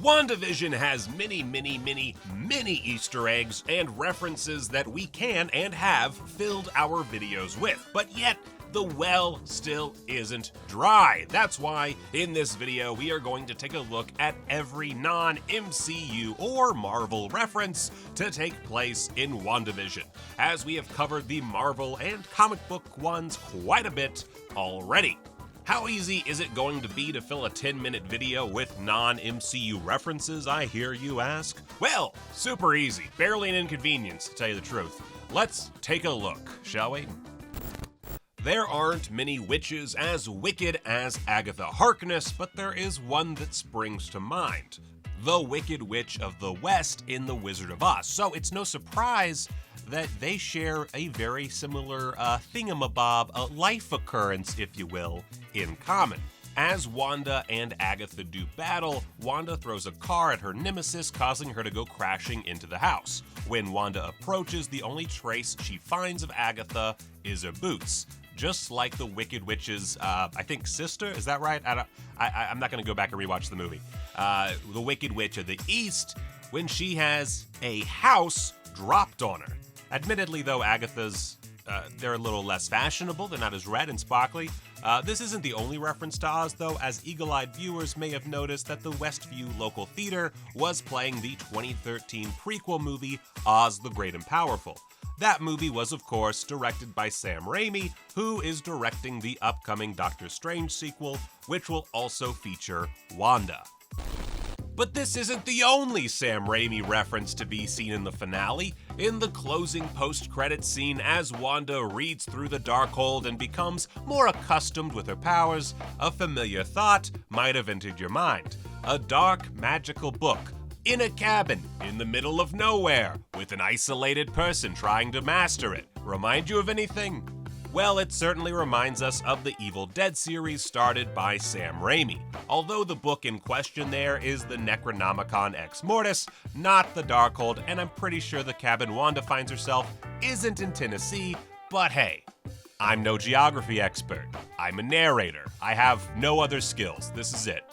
WandaVision has many Easter eggs and references that we can and have filled our videos with, but yet the well still isn't dry. That's why in this video we are going to take a look at every non-MCU or Marvel reference to take place in WandaVision, as we have covered the Marvel and comic book ones quite a bit already. How easy is it going to be to fill a 10-minute video with non-MCU references, I hear you ask? Well, super easy. Barely an inconvenience, to tell you the truth. Let's take a look, shall we? There aren't many witches as wicked as Agatha Harkness, but there is one that springs to mind. The Wicked Witch of the West in The Wizard of Oz. So it's no surprise that they share a very similar thingamabob, a life occurrence, if you will, in common. As Wanda and Agatha do battle, Wanda throws a car at her nemesis, causing her to go crashing into the house. When Wanda approaches, the only trace she finds of Agatha is her boots. Just like the Wicked Witch's, I think, sister, is that right? I'm not going to go back and rewatch the movie. The Wicked Witch of the East, when she has a house dropped on her. Admittedly, though, Agatha's, they're a little less fashionable. They're not as red and sparkly. This isn't the only reference to Oz, though, as eagle-eyed viewers may have noticed that the Westview local theater was playing the 2013 prequel movie, Oz the Great and Powerful. That movie was, of course, directed by Sam Raimi, who is directing the upcoming Doctor Strange sequel, which will also feature Wanda. But this isn't the only Sam Raimi reference to be seen in the finale. In the closing post-credits scene, as Wanda reads through the Darkhold and becomes more accustomed with her powers, a familiar thought might have entered your mind. A dark, magical book in a cabin in the middle of nowhere with an isolated person trying to master it. Remind you of anything? Well, it certainly reminds us of the Evil Dead series started by Sam Raimi. Although the book in question there is the Necronomicon Ex Mortis, not the Darkhold, and I'm pretty sure the cabin Wanda finds herself isn't in Tennessee, but hey, I'm no geography expert. I'm a narrator. I have no other skills. This is it.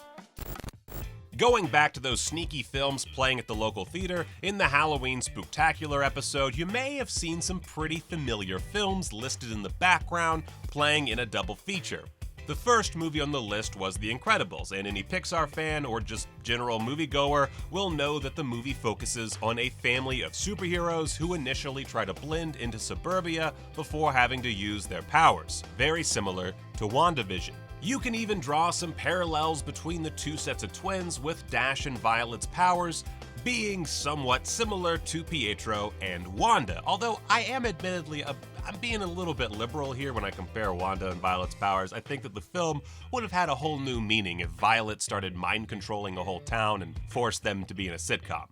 Going back to those sneaky films playing at the local theater, in the Halloween Spooktacular episode, you may have seen some pretty familiar films listed in the background playing in a double feature. The first movie on the list was The Incredibles, and any Pixar fan or just general moviegoer will know that the movie focuses on a family of superheroes who initially try to blend into suburbia before having to use their powers, very similar to WandaVision. You can even draw some parallels between the two sets of twins, with Dash and Violet's powers being somewhat similar to Pietro and Wanda, although I am admittedly I'm being a little bit liberal here when I compare Wanda and Violet's powers. I think that the film would have had a whole new meaning if Violet started mind controlling a whole town and forced them to be in a sitcom.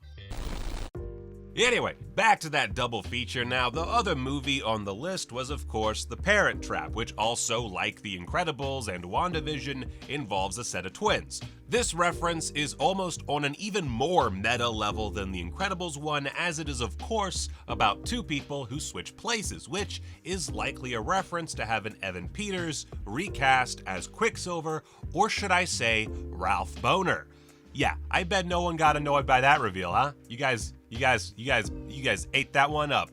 Anyway, back to that double feature now. The other movie on the list was, of course, The Parent Trap, which also, like The Incredibles and WandaVision, involves a set of twins. This reference is almost on an even more meta level than The Incredibles one, as it is, of course, about two people who switch places, which is likely a reference to having Evan Peters recast as Quicksilver, or should I say, Ralph Bohner. Yeah, I bet no one got annoyed by that reveal, huh? You guys ate that one up.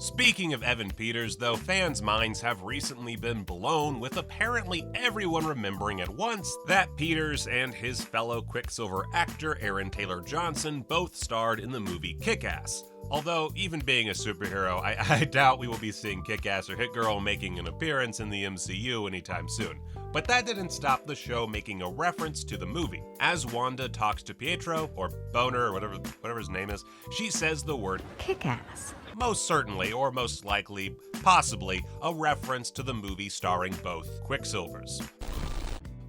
Speaking of Evan Peters, though, fans' minds have recently been blown with apparently everyone remembering at once that Peters and his fellow Quicksilver actor Aaron Taylor Johnson both starred in the movie Kick-Ass. Although, even being a superhero, I doubt we will be seeing Kick-Ass or Hit Girl making an appearance in the MCU anytime soon. But that didn't stop the show making a reference to the movie. As Wanda talks to Pietro, or Boner, or whatever his name is, she says the word kick-ass. Most certainly, or most likely, possibly, a reference to the movie starring both Quicksilvers.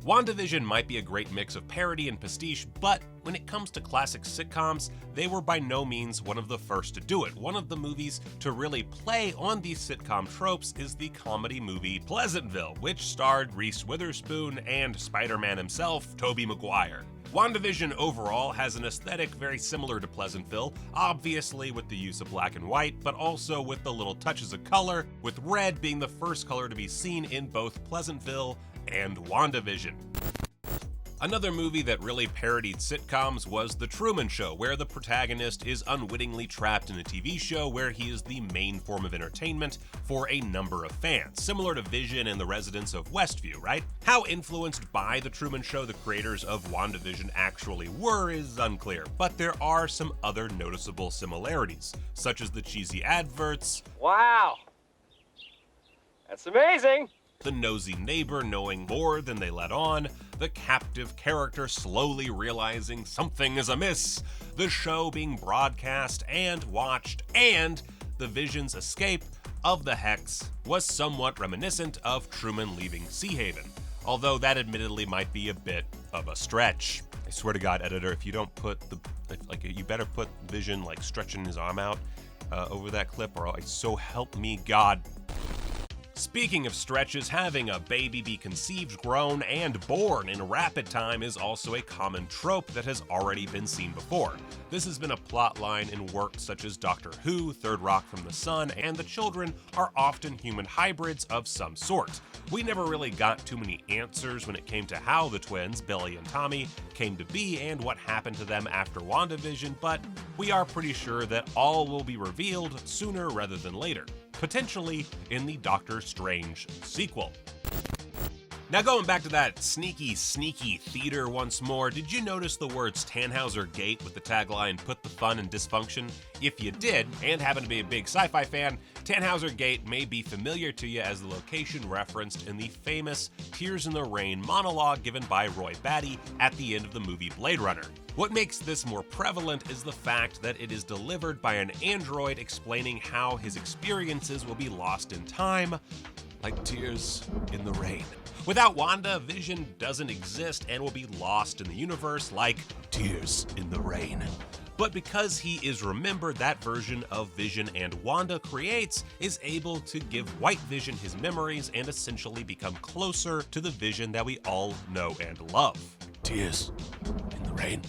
WandaVision might be a great mix of parody and pastiche, but when it comes to classic sitcoms, they were by no means one of the first to do it. One of the movies to really play on these sitcom tropes is the comedy movie Pleasantville, which starred Reese Witherspoon and Spider-Man himself, Tobey Maguire. WandaVision overall has an aesthetic very similar to Pleasantville, obviously with the use of black and white, but also with the little touches of color, with red being the first color to be seen in both Pleasantville and WandaVision. Another movie that really parodied sitcoms was The Truman Show, where the protagonist is unwittingly trapped in a TV show where he is the main form of entertainment for a number of fans, similar to Vision and the residents of Westview, right? How influenced by The Truman Show the creators of WandaVision actually were is unclear, but there are some other noticeable similarities, such as the cheesy adverts. Wow, that's amazing! The nosy neighbor knowing more than they let on, the captive character slowly realizing something is amiss, the show being broadcast and watched, and the Vision's escape of the Hex was somewhat reminiscent of Truman leaving Sea Haven, although that admittedly might be a bit of a stretch. I swear to God, editor, if you don't put you better put Vision stretching his arm out over that clip, or so help me God. Speaking of stretches, having a baby be conceived, grown, and born in rapid time is also a common trope that has already been seen before. This has been a plot line in works such as Doctor Who, Third Rock from the Sun, and the children are often human hybrids of some sort. We never really got too many answers when it came to how the twins, Billy and Tommy, came to be and what happened to them after WandaVision, but we are pretty sure that all will be revealed sooner rather than later, potentially in the Doctor Strange sequel. Now going back to that sneaky theater once more, did you notice the words Tannhauser Gate with the tagline, "Put the fun in dysfunction"? If you did, and happen to be a big sci-fi fan, Tannhauser Gate may be familiar to you as the location referenced in the famous Tears in the Rain monologue given by Roy Batty at the end of the movie Blade Runner. What makes this more prevalent is the fact that it is delivered by an android explaining how his experiences will be lost in time, like tears in the rain. Without Wanda, Vision doesn't exist and will be lost in the universe like tears in the rain. But because he is remembered, that version of Vision and Wanda creates is able to give White Vision his memories and essentially become closer to the Vision that we all know and love. Tears in the rain.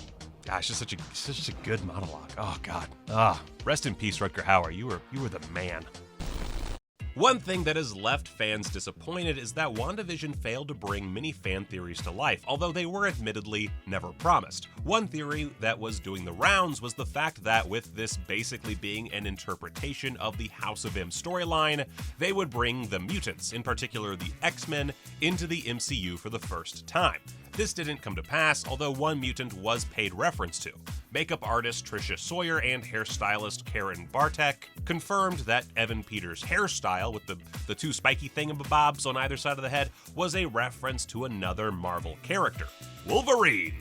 Gosh, it's such a good monologue. Oh God. Rest in peace, Rutger Hauer. You were the man. One thing that has left fans disappointed is that WandaVision failed to bring many fan theories to life, although they were admittedly never promised. One theory that was doing the rounds was the fact that with this basically being an interpretation of the House of M storyline, they would bring the mutants, in particular the X-Men, into the MCU for the first time. This didn't come to pass, although one mutant was paid reference to. Makeup artist Tricia Sawyer and hairstylist Karen Bartek confirmed that Evan Peters' hairstyle with the two spiky thingamabobs on either side of the head was a reference to another Marvel character, Wolverine.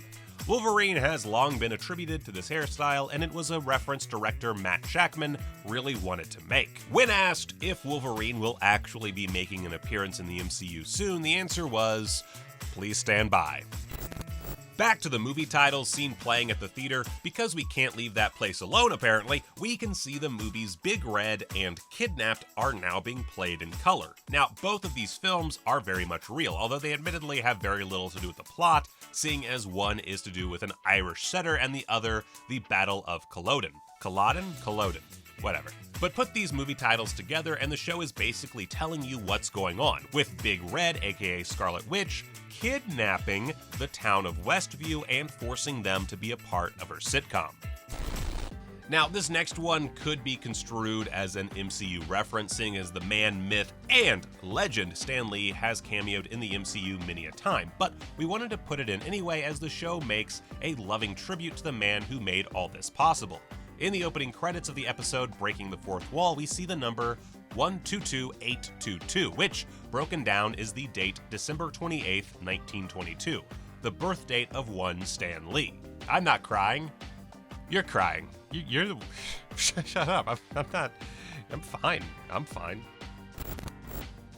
Wolverine has long been attributed to this hairstyle, and it was a reference director Matt Shakman really wanted to make. When asked if Wolverine will actually be making an appearance in the MCU soon, the answer was, please stand by. Back to the movie titles seen playing at the theater, because we can't leave that place alone apparently, we can see the movies Big Red and Kidnapped are now being played in color. Now, both of these films are very much real, although they admittedly have very little to do with the plot, seeing as one is to do with an Irish setter and the other the Battle of Culloden. Culloden? Whatever. But put these movie titles together and the show is basically telling you what's going on, with Big Red, aka Scarlet Witch, kidnapping the town of Westview and forcing them to be a part of her sitcom. Now, this next one could be construed as an MCU reference, seeing as the man, myth, and legend Stan Lee has cameoed in the MCU many a time, but we wanted to put it in anyway as the show makes a loving tribute to the man who made all this possible. In the opening credits of the episode Breaking the Fourth Wall, we see the number 122822, which, broken down, is the date December 28th, 1922, the birth date of one Stan Lee. I'm not crying. You're crying. You're the... Shut up. I'm not... I'm fine.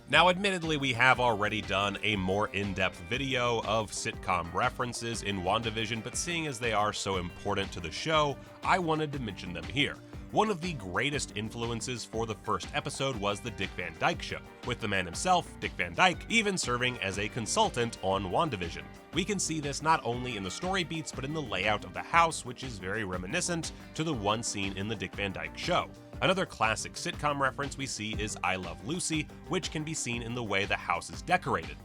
Now, admittedly, we have already done a more in-depth video of sitcom references in WandaVision, but seeing as they are so important to the show, I wanted to mention them here. One of the greatest influences for the first episode was The Dick Van Dyke Show, with the man himself, Dick Van Dyke, even serving as a consultant on WandaVision. We can see this not only in the story beats, but in the layout of the house, which is very reminiscent to the one scene in The Dick Van Dyke Show. Another classic sitcom reference we see is I Love Lucy, which can be seen in the way the house is decorated.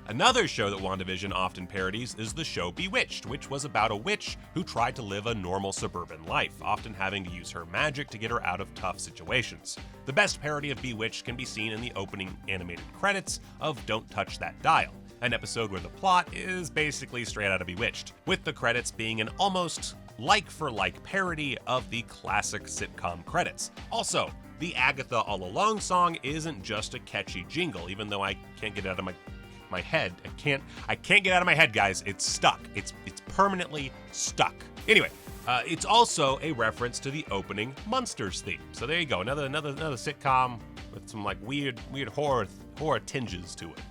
Another show that WandaVision often parodies is the show Bewitched, which was about a witch who tried to live a normal suburban life, often having to use her magic to get her out of tough situations. The best parody of Bewitched can be seen in the opening animated credits of Don't Touch That Dial, an episode where the plot is basically straight out of Bewitched, with the credits being an almost like-for-like parody of the classic sitcom credits. Also, the Agatha All Along song isn't just a catchy jingle, even though I can't get it out of my head. I can't get out of my head, guys. It's stuck. It's permanently stuck. Anyway, it's also a reference to the opening Munsters theme. So there you go, another sitcom with some like weird horror tinges to it.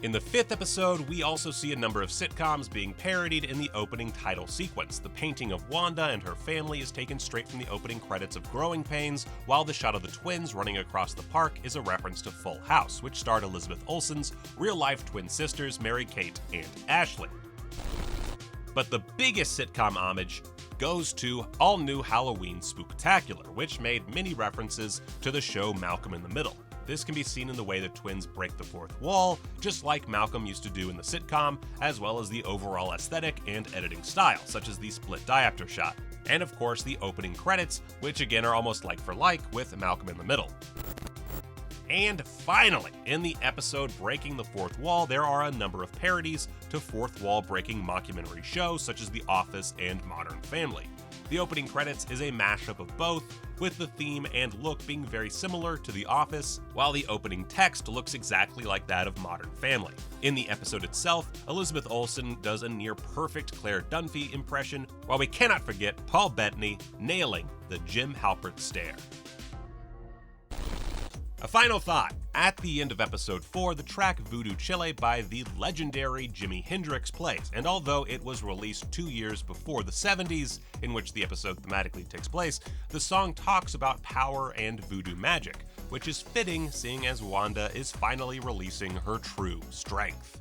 In the 5th episode, we also see a number of sitcoms being parodied in the opening title sequence. The painting of Wanda and her family is taken straight from the opening credits of Growing Pains, while the shot of the twins running across the park is a reference to Full House, which starred Elizabeth Olsen's real-life twin sisters, Mary-Kate and Ashley. But the biggest sitcom homage goes to All New Halloween Spooktacular, which made many references to the show Malcolm in the Middle. This can be seen in the way the twins break the fourth wall, just like Malcolm used to do in the sitcom, as well as the overall aesthetic and editing style, such as the split diopter shot. And of course the opening credits, which again are almost like for like with Malcolm in the Middle. And finally, in the episode Breaking the Fourth Wall, there are a number of parodies to fourth wall breaking mockumentary shows such as The Office and Modern Family. The opening credits is a mashup of both, with the theme and look being very similar to The Office, while the opening text looks exactly like that of Modern Family. In the episode itself, Elizabeth Olsen does a near-perfect Claire Dunphy impression, while we cannot forget Paul Bettany nailing the Jim Halpert stare. A final thought. At the end of episode 4, the track Voodoo Chile by the legendary Jimi Hendrix plays, and although it was released 2 years before the 70s, in which the episode thematically takes place, the song talks about power and voodoo magic, which is fitting seeing as Wanda is finally releasing her true strength.